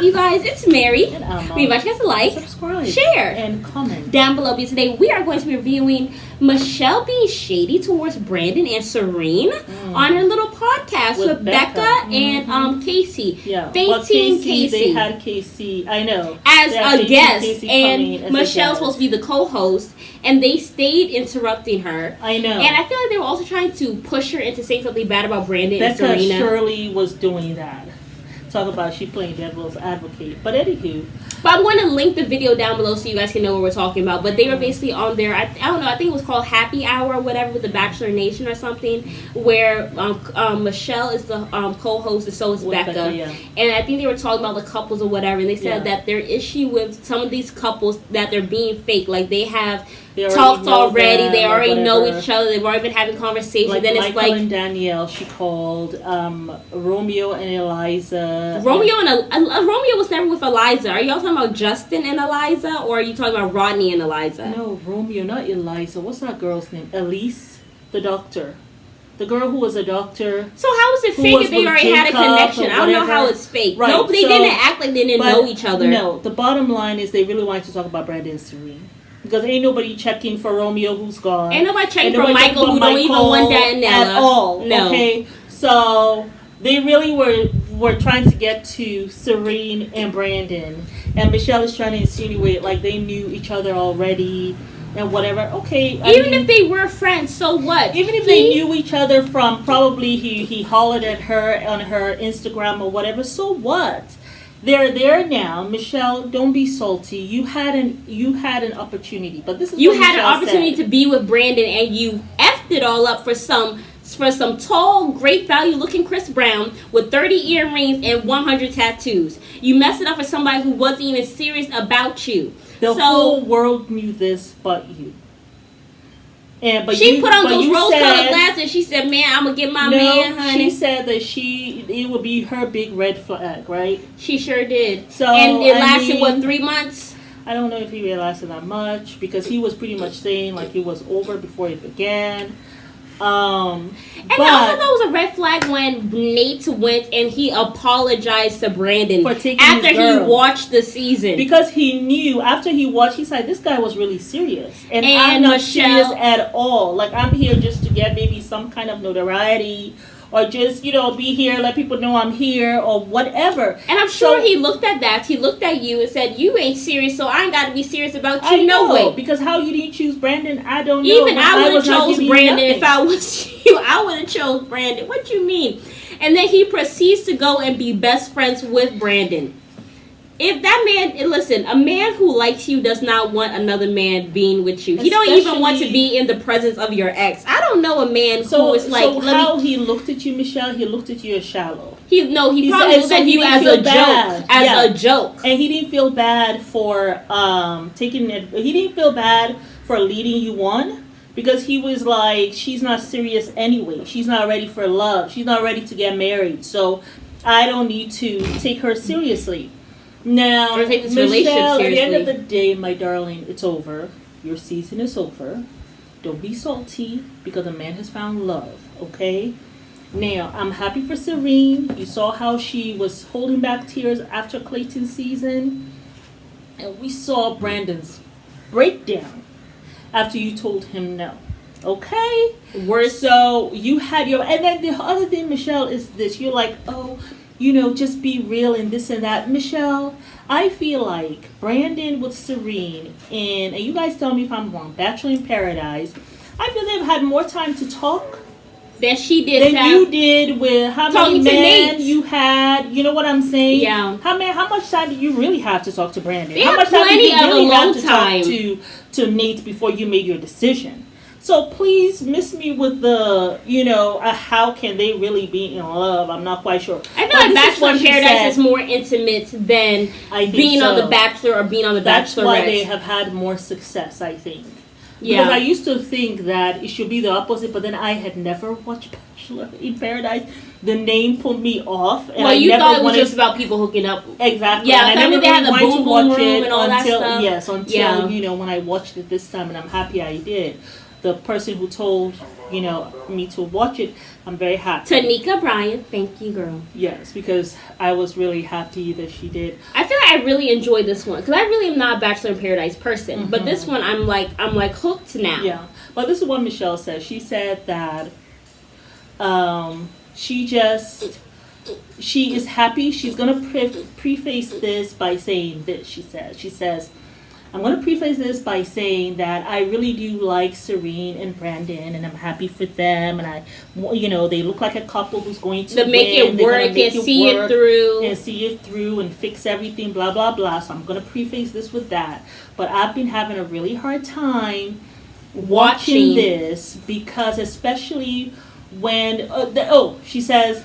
up, you guys? It's Mary. And Alma. We invite you guys to like, subscribe, share, and comment down below. Because today we are going to be reviewing Michelle being shady towards Brandon and Serene on her little podcast with Becca and Casey. Yeah, Casey. They had Casey. I know as a guest, Casey and Michelle's supposed to be the co-host, and they stayed interrupting her. I know, and I feel like they were also trying to push her into saying something bad about Brandon and Becca Serena. Shirley was doing that. Talk about she playing devil's advocate. But anywho. But I'm going to link the video down below so you guys can know what we're talking about. But they were basically on there, I don't know, I think it was called Happy Hour or whatever with the Bachelor Nation or something, where Michelle is the co-host and so is Becca. Yeah. And I think they were talking about the couples or whatever, and they said that their issue with some of these couples, that they're being fake. Like they have talked already, they already know each other, they've already been having conversations. Like then it's Michael and Danielle, she called Romeo and Eliza. Romeo was never with Eliza. Are y'all talking about Justin and Eliza, or are you talking about Rodney and Eliza? No, Romeo, not Eliza. What's that girl's name? Elise, the doctor. The girl who was a doctor. So how is it fake if they already had a connection? I don't know how it's fake. Right. No, they didn't act like they didn't know each other. No, the bottom line is they really wanted to talk about Brandon and Serene. Because ain't nobody checking for Romeo who's gone. Ain't nobody checking for Michael who don't even want Daniela. At all. No. Okay? So they really were trying to get to Serene and Brandon. And Michelle is trying to insinuate like they knew each other already and whatever. Okay. Even if they were friends, so what? Even if they knew each other from probably he hollered at her on her Instagram or whatever, so what? They're there now. Michelle, don't be salty. You had an opportunity, but this is you had an opportunity to be with Brandon, and you effed it all up for some tall, great value looking Chris Brown with 30 earrings and 100 tattoos. You messed it up for somebody who wasn't even serious about you. The whole world knew this, but you. But she put on those rose-colored glasses. She said, "Man, I'm gonna get my man, honey." She said that it would be her big red flag, right? She sure did. So and it lasted 3 months? I don't know if he really lasted that much because he was pretty much saying like it was over before it began. And I also thought it was a red flag when Nate went and he apologized to Brandon for taking after his girl. he watched the season, because he knew after he watched, he said this guy was really serious, and I'm not serious at all. Like I'm here just to get maybe some kind of notoriety, or just be here, let people know I'm here, or whatever. And I'm sure he looked at that. He looked at you and said, "You ain't serious, so I ain't got to be serious about you." No way. Because how you didn't choose Brandon, I don't know. Even I would have chose Brandon if I was you. I would have chose Brandon. What you mean? And then he proceeds to go and be best friends with Brandon. If that man, listen, a man who likes you does not want another man being with you. He don't even want to be in the presence of your ex. I don't know a man who is like. So how he looked at you, Michelle? He looked at you as shallow. He probably looked at you as a joke. A joke. And he didn't feel bad for taking it. He didn't feel bad for leading you on. Because he was like, she's not serious anyway. She's not ready for love. She's not ready to get married. So I don't need to take her seriously. Now, Michelle, at the end of the day, my darling, it's over. Your season is over. Don't be salty because a man has found love, okay? Now, I'm happy for Serene. You saw how she was holding back tears after Clayton's season. And we saw Brandon's breakdown after you told him no. Okay? So you had your... And then the other thing, Michelle, is this. You're like, just be real and this and that. Michelle, I feel like Brandon with Serene and you guys tell me if I'm wrong, Bachelor in Paradise, I feel they've had more time to talk than she did. Than you did with how many men you had. You know what I'm saying? Yeah. How much time did you really have to talk to Brandon? They how much time did you really have to talk to Nate before you made your decision? So please miss me with the, how can they really be in love? I'm not quite sure. I feel like Bachelor in Paradise is more intimate than being on The Bachelor or being on The Bachelorette. That's why they have had more success, I think. Yeah. Because I used to think that it should be the opposite, but then I had never watched Bachelor in Paradise. The name put me off. And well, you thought it was just about people hooking up. Exactly. Yeah, I never they had the boom room and all that stuff. Yes, until, when I watched it this time, and I'm happy I did. the person who told me to watch it, I'm very happy. Tanika Bryan, thank you, girl. Yes, because I was really happy that she did. I feel like I really enjoyed this one because I really am not a Bachelor in Paradise person, but this one I'm like hooked now. Yeah, but this is what Michelle said. She said that she is happy. She's gonna preface this by saying this. She says, I'm going to preface this by saying that I really do like Serene and Brandon, and I'm happy for them, and they look like a couple who's going to make it work and see it through and fix everything, blah, blah, blah. So I'm going to preface this with that. But I've been having a really hard time watching this because especially when, she says,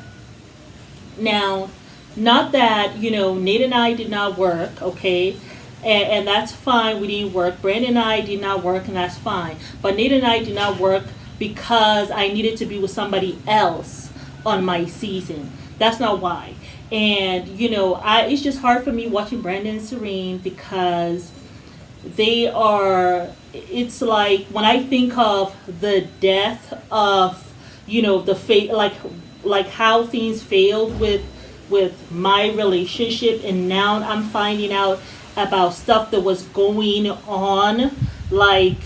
now, not that, Nate and I did not work, okay? And that's fine. We didn't work. Brandon and I did not work, and that's fine. But Nate and I did not work because I needed to be with somebody else on my season. That's not why. And, it's just hard for me watching Brandon and Serene because it's like when I think of the death of, the fate, like how things failed with my relationship, and now I'm finding out about stuff that was going on, like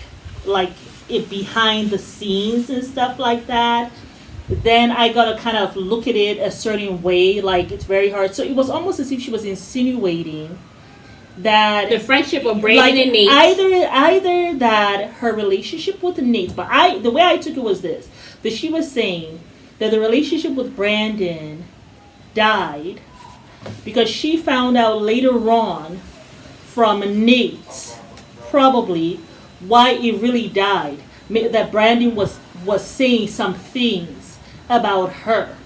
it behind the scenes and stuff like that, then I gotta kind of look at it a certain way. Like, it's very hard. So it was almost as if she was insinuating that the friendship of Brandon and Nate, either that her relationship with Nate, but the way I took it was this, that she was saying that the relationship with Brandon died because she found out later on from Nate, probably, why it really died. That Brandon was saying some things about her.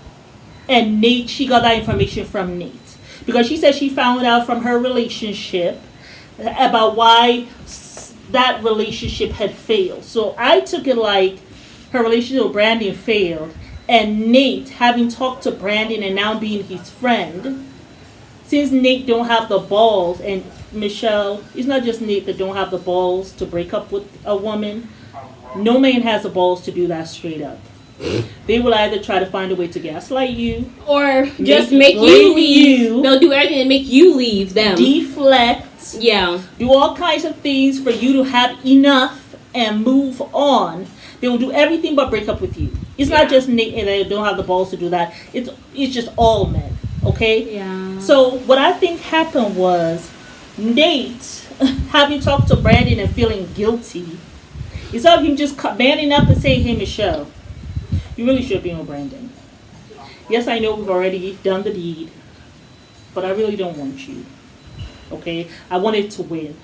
And Nate, she got that information from Nate. Because she said she found out from her relationship about why that relationship had failed. So I took it like her relationship with Brandon failed. And Nate, having talked to Brandon and now being his friend, since Nate don't have the balls, and Michelle, it's not just Nate that don't have the balls to break up with a woman. No man has the balls to do that straight up. They will either try to find a way to gaslight you, or just make you leave. They'll do everything to make you leave them. Deflect. Yeah. Do all kinds of things for you to have enough and move on. They will do everything but break up with you. It's not just Nate and they don't have the balls to do that. It's just all men. Okay? Yeah. So what I think happened was Nate, having talked to Brandon and feeling guilty, instead of him just banding up and saying, hey, Michelle, you really should be with Brandon. Yes, I know we've already done the deed, but I really don't want you. Okay? I wanted to win.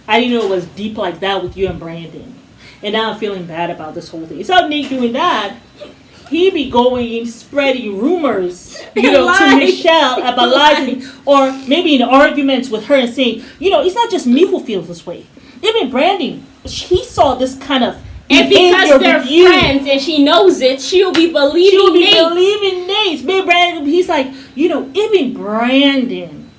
I didn't know it was deep like that with you and Brandon. And now I'm feeling bad about this whole thing. Instead of Nate doing that, he be going spreading rumors, to Michelle about lies, or maybe in arguments with her and saying, it's not just me who feels this way. Even Brandon, he saw this kind of and because they're friends and she knows it, she'll be believing Nate. Maybe Brandon, he's like, even Brandon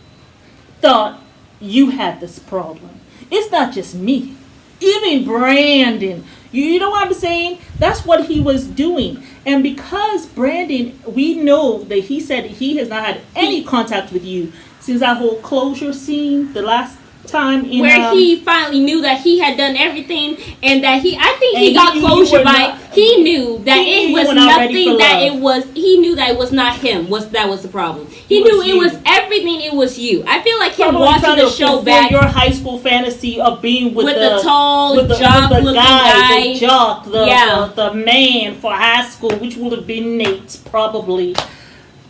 thought you had this problem. It's not just me. Even Brandon, you know what I'm saying? That's what he was doing. And because Brandon, we know that he said he has not had any contact with you since that whole closure scene, the last time where he finally knew that he had done everything, and that he got closure by he knew that it was nothing, that it was, he knew that it was not him that was the problem. He knew it was everything. It was you. I feel like him watching the show back, your high school fantasy of being with the tall jock looking guy, the jock, the man for high school, which would have been Nate probably.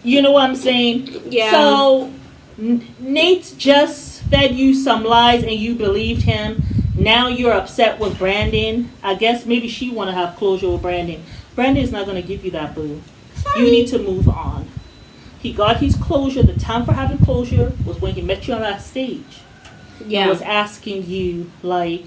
You know what I'm saying? Yeah. So Nate just fed you some lies and you believed him. Now you're upset with Brandon. I guess maybe she want to have closure with Brandon. Brandon's not going to give you that, boo. Sorry. You need to move on. He got his closure. The time for having closure was when he met you on that stage. Yeah. And was asking you, like,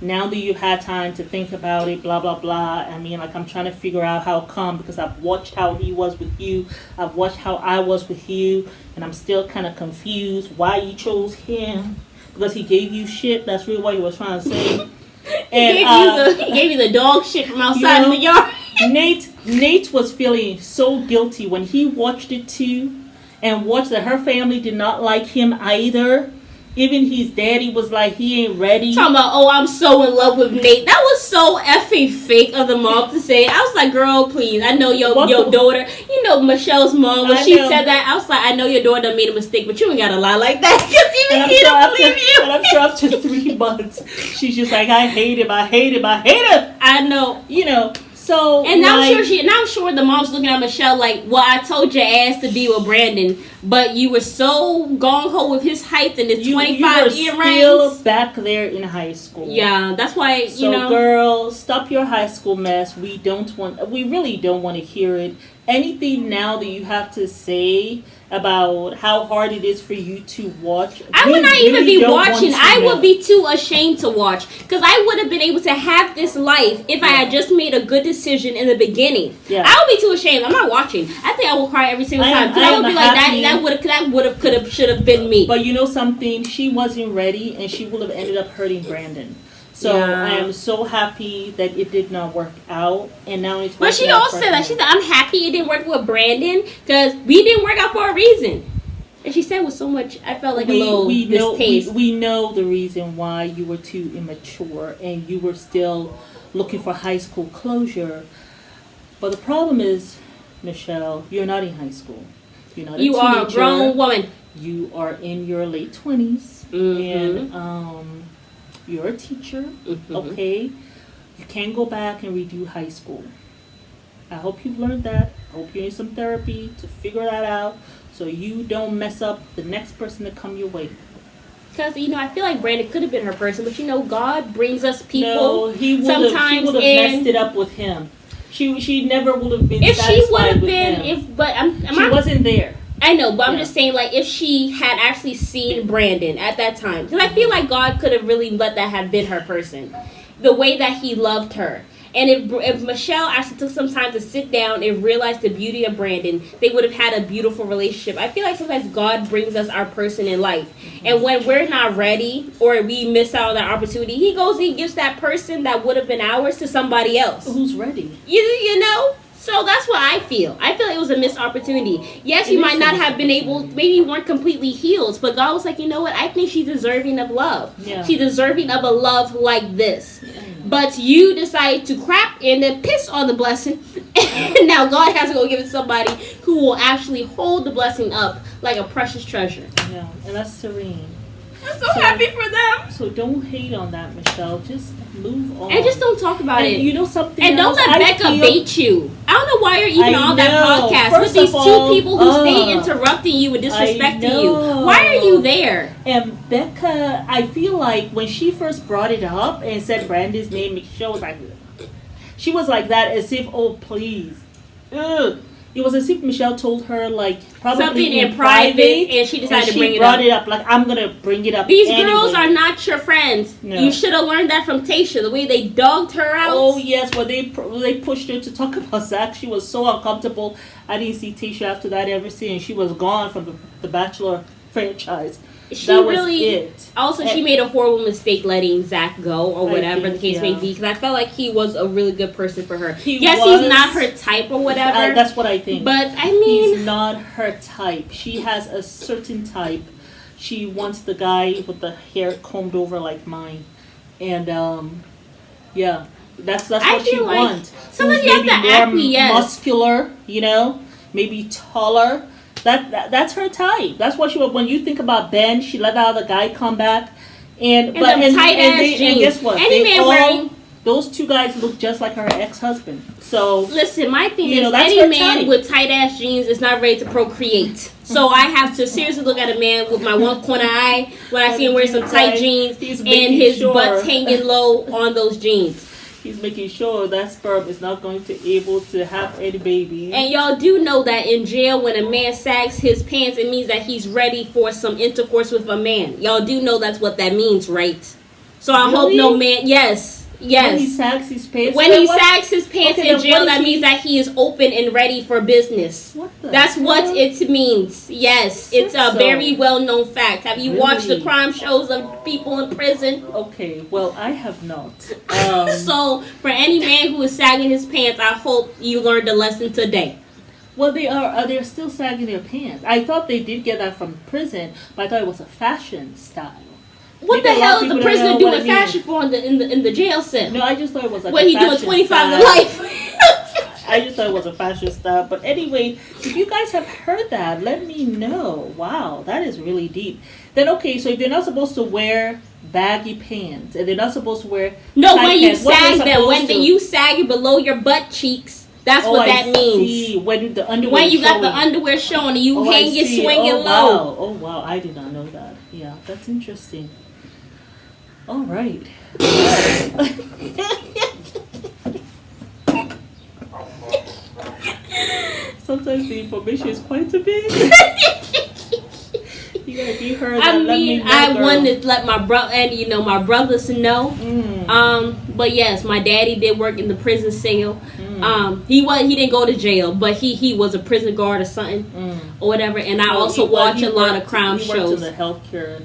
now that you've had time to think about it, blah, blah, blah. I mean, like, I'm trying to figure out how come, because I've watched how he was with you. I've watched how I was with you. And I'm still kind of confused why you chose him. Because he gave you shit. That's really what he was trying to say. And he gave you the dog shit from outside in the yard. Nate was feeling so guilty when he watched it too, and watched that her family did not like him either. Even his daddy was like, he ain't ready. Talking about, oh, I'm so in love with Nate. That was so effing fake of the mom to say. I was like, girl, please. I know your daughter. You know Michelle's mom, when she said that, I was like, I know your daughter done made a mistake, but you ain't got to lie like that. Because even he don't believe you. And I'm sure after 3 months, she's just like, I hate him. I know. You know. So, and now I'm sure the mom's looking at Michelle like, well, I told your ass to be with Brandon, but you were so gung-ho with his height and his 25-year range. You were still back there in high school. Yeah, that's why, So, girl, stop your high school mess. We really don't want to hear it. Anything now that you have to say about how hard it is for you to watch. I would not even be watching. I would be too ashamed to watch. Because I would have been able to have this life if I had just made a good decision in the beginning. Yeah. I would be too ashamed. I'm not watching. I think I will cry every single time. Because I would be like, that should have been me. But you know something? She wasn't ready and she would have ended up hurting Brandon. So I am so happy that it did not work out, and now it's. But she also said that she said, "I'm happy it didn't work with Brandon because we didn't work out for a reason." And she said with so much, I felt like a little distaste. We know the reason why you were too immature and you were still looking for high school closure. But the problem is, Michelle, you're not in high school. You're not. You are a grown woman. You are in your late 20s, and you're a teacher, okay? You can't go back and redo high school. I hope you've learned that. I hope you're in some therapy to figure that out so you don't mess up the next person that come your way. Because, I feel like Brandon could have been her person, but, God brings us people. No, he would have messed it up with him. She never would have been satisfied with him. If she would have been, she wasn't there. I know, but I'm just saying, like, if she had actually seen Brandon at that time. Because I feel like God could have really let that have been her person. The way that he loved her. And if Michelle actually took some time to sit down and realize the beauty of Brandon, they would have had a beautiful relationship. I feel like sometimes God brings us our person in life. And when we're not ready or we miss out on that opportunity, he goes and he gives that person that would have been ours to somebody else. Who's ready? You know? So that's what I feel. I feel it was a missed opportunity. Yes, you might not have been able, maybe you weren't completely healed, but God was like, you know what? I think she's deserving of love. Yeah. She's deserving of a love like this. Yeah. But you decide to crap and then piss on the blessing. And now God has to go give it to somebody who will actually hold the blessing up like a precious treasure. Yeah, and that's Serene. I'm so happy for them. So don't hate on that, Michelle. Just move on. And just don't talk about it. You know something And don't let Becca bait you. I don't know why you're even on that podcast with these two people who stay interrupting you and disrespecting you. Why are you there? And Becca, I feel like when she first brought it up and said Brandy's name, Michelle was like, she was like that as if, oh, please. Ugh. It was as if Michelle told her, like, probably something in private, and she decided to bring it up. She brought it up, like, I'm going to bring it up. These girls are not your friends. No. You should have learned that from Tasha, the way they dogged her out. Oh, yes, when they pushed her to talk about Zach, she was so uncomfortable. I didn't see Tasha after that ever since. She was gone from the Bachelor franchise. She made a horrible mistake letting Zach go or whatever the case may be, because I felt like he was a really good person for her. He's not her type or whatever. That's what I think. But I mean, he's not her type. She has a certain type. She wants the guy with the hair combed over like mine, and that's what she wants. Sometimes you have to acquiesce. Muscular, maybe taller. That's her type. That's what she. When you think about Ben, she let the other guy come back, and tight ass jeans. And guess what? Those two guys look just like her ex-husband. So listen, my thing is, any man with tight ass jeans is not ready to procreate. So I have to seriously look at a man with my one corner eye when I see him wearing some tight jeans and his butt's hanging low on those jeans. He's making sure that sperm is not going to be able to have any babies. And y'all do know that in jail, when a man sags his pants, it means that he's ready for some intercourse with a man. Y'all do know that's what that means, right? So I hope no man... Yes. Yes. When he sags his pants. When he sags his pants Okay, in then jail, what that is means that he is open and ready for business. What the That's what hell? it means. Yes, it's a So- very well-known fact. Have you watched the Really? crime shows of people in prison? Okay, well, I have not. So, for any man who is sagging his pants, I hope you learned a lesson today. Well, they're still sagging their pants. I thought they did get that from prison, but I thought it was a fashion style. What Maybe the a lot hell of is the people don't prisoner know doing what it means. fashion for in the jail cell? No, I just thought it was like What a he doing fashion 25 style. to life? I just thought it was a fashion style. But anyway, if you guys have heard that, let me know. Wow, that is really deep. Then okay, so if they're not supposed to wear baggy pants and they're not supposed to wear No, tight when you pants, what sag they're them, when supposed to- you sag it below your butt cheeks, that's Oh, what I that means. see. When the underwear When is you got the showing. underwear showing and you Oh, I hang it see. swinging Oh, low. wow. Oh wow, I did not know that. Yeah, that's interesting. All right. Sometimes the information is quite a bit. If you heard that, I let me mean, know, I girl. wanted to let my brother and my brothers know. But yes, my daddy did work in the prison cell. He didn't go to jail, but he was a prison guard or something or whatever. And I also watch a lot of crime he shows. Worked in the healthcare.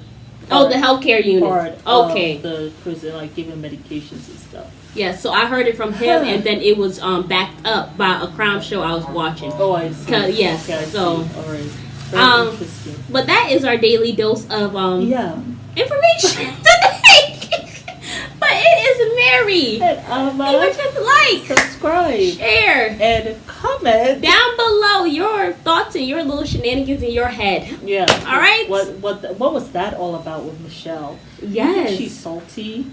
Oh, the healthcare unit. Part Okay. Of the prison, like giving medications and stuff. Yeah, so I heard it from him, and then it was backed up by a crime show I was watching. Oh, I see. Yes, Okay, I so see. All right. Very interesting. but that is our daily dose of Yeah. information today. But it is Mary. And Even just like, subscribe, share, and comment down below your thoughts and your little shenanigans in your head. Yeah. All right. What was that all about with Michelle? Yes. She's salty.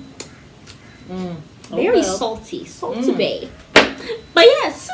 Very well. salty babe. But yes.